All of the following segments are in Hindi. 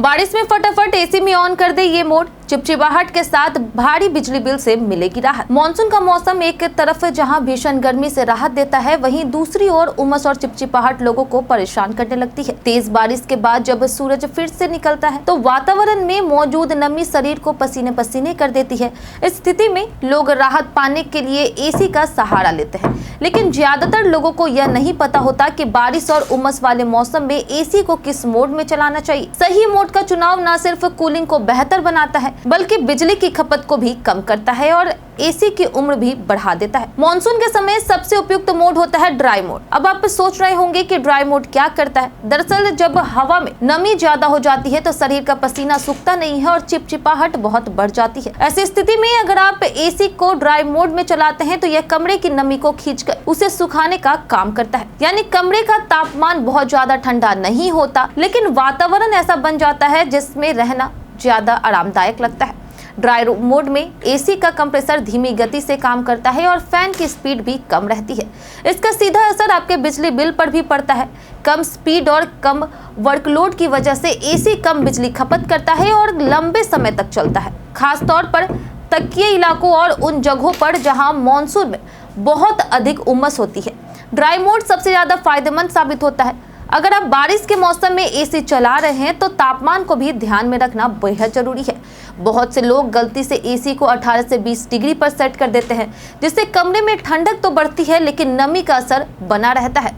बारिश में फटाफट एसी में ऑन कर दे ये मोड, चिपचिपाहट के साथ भारी बिजली बिल से मिलेगी राहत। मानसून का मौसम एक तरफ जहां भीषण गर्मी से राहत देता है, वहीं दूसरी ओर उमस और चिपचिपाहट लोगों को परेशान करने लगती है। तेज बारिश के बाद जब सूरज फिर से निकलता है तो वातावरण में मौजूद नमी शरीर को पसीने पसीने कर देती है। इस स्थिति में लोग राहत पाने के लिए एसी का सहारा लेते हैं, लेकिन ज्यादातर लोगों को यह नहीं पता होता कि बारिश और उमस वाले मौसम में एसी को किस मोड में चलाना चाहिए। सही मोड का चुनाव न सिर्फ कूलिंग को बेहतर बनाता है बल्कि बिजली की खपत को भी कम करता है और एसी की उम्र भी बढ़ा देता है। मानसून के समय सबसे उपयुक्त मोड होता है ड्राई मोड। अब आप सोच रहे होंगे कि ड्राई मोड क्या करता है। दरअसल जब हवा में नमी ज्यादा हो जाती है तो शरीर का पसीना सूखता नहीं है और चिपचिपाहट बहुत बढ़ जाती है। ऐसी स्थिति में अगर आप एसी को ड्राई मोड में चलाते हैं तो यह कमरे की नमी को खींचकर उसे सुखाने का काम करता है। यानी कमरे का तापमान बहुत ज्यादा ठंडा नहीं होता, लेकिन वातावरण ऐसा बन जाता है जिसमें रहना ज्यादा आरामदायक लगता है। ड्राई मोड में एसी का कंप्रेसर धीमी गति से काम करता है और फैन की स्पीड भी कम रहती है। इसका सीधा असर आपके बिजली बिल पर भी पड़ता है। कम स्पीड और कम वर्कलोड की वजह से एसी कम बिजली खपत करता है और लंबे समय तक चलता है, खास तौर पर तटीय इलाकों और उन जगहों पर जहां मॉनसून में बहुत अधिक उमस होती है। ड्राई मोड सबसे ज्यादा फायदेमंद साबित होता है। अगर आप बारिश के मौसम में एसी चला रहे हैं तो तापमान को भी ध्यान में रखना बेहद जरूरी है। बहुत से लोग गलती से एसी को 18 से 20 डिग्री पर सेट कर देते हैं, जिससे कमरे में ठंडक तो बढ़ती है लेकिन नमी का असर बना रहता है।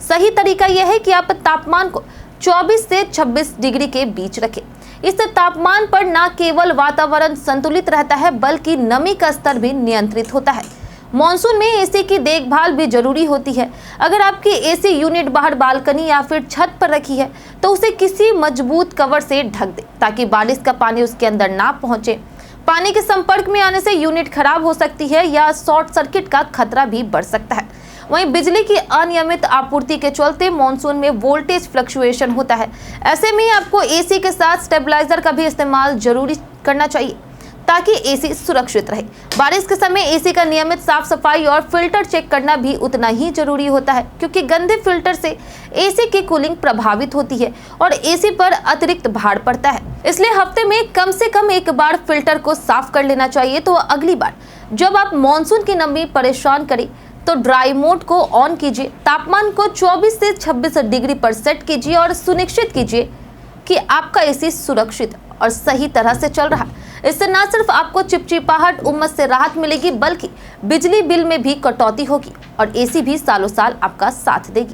सही तरीका यह है कि आप तापमान को 24 से 26 डिग्री के बीच रखें। इस तापमान पर न केवल वातावरण संतुलित रहता है बल्कि नमी का स्तर भी नियंत्रित होता है। मॉनसून में एसी की देखभाल भी जरूरी होती है। अगर आपकी एसी यूनिट बाहर बालकनी या फिर छत पर रखी है तो उसे किसी मजबूत कवर से ढक दे ताकि बारिश का पानी उसके अंदर ना पहुंचे। पानी के संपर्क में आने से यूनिट खराब हो सकती है या शॉर्ट सर्किट का खतरा भी बढ़ सकता है। वहीं बिजली की अनियमित आपूर्ति के चलते मॉनसून में वोल्टेज फ्लक्चुएशन होता है। ऐसे में आपको एसी के साथ स्टेबलाइजर का भी इस्तेमाल जरूरी करना चाहिए ताकि एसी सुरक्षित रहे। बारिश के समय एसी का नियमित साफ सफाई और फिल्टर चेक करना भी उतना ही जरूरी होता है, क्योंकि गंदे फिल्टर से एसी की कूलिंग प्रभावित होती है और एसी पर अतिरिक्त भार पड़ता है। इसलिए हफ्ते में कम से कम एक बार फिल्टर को साफ कर लेना चाहिए। तो अगली बार जब आप मानसून की नमी परेशान करे तो ड्राई मोड को ऑन कीजिए, तापमान को 24 से 26 डिग्री पर सेट कीजिए और सुनिश्चित कीजिए कि आपका एसी सुरक्षित और सही तरह से चल रहा है। इससे न सिर्फ आपको चिपचिपाहट उमस से राहत मिलेगी बल्कि बिजली बिल में भी कटौती होगी और एसी भी सालों साल आपका साथ देगी।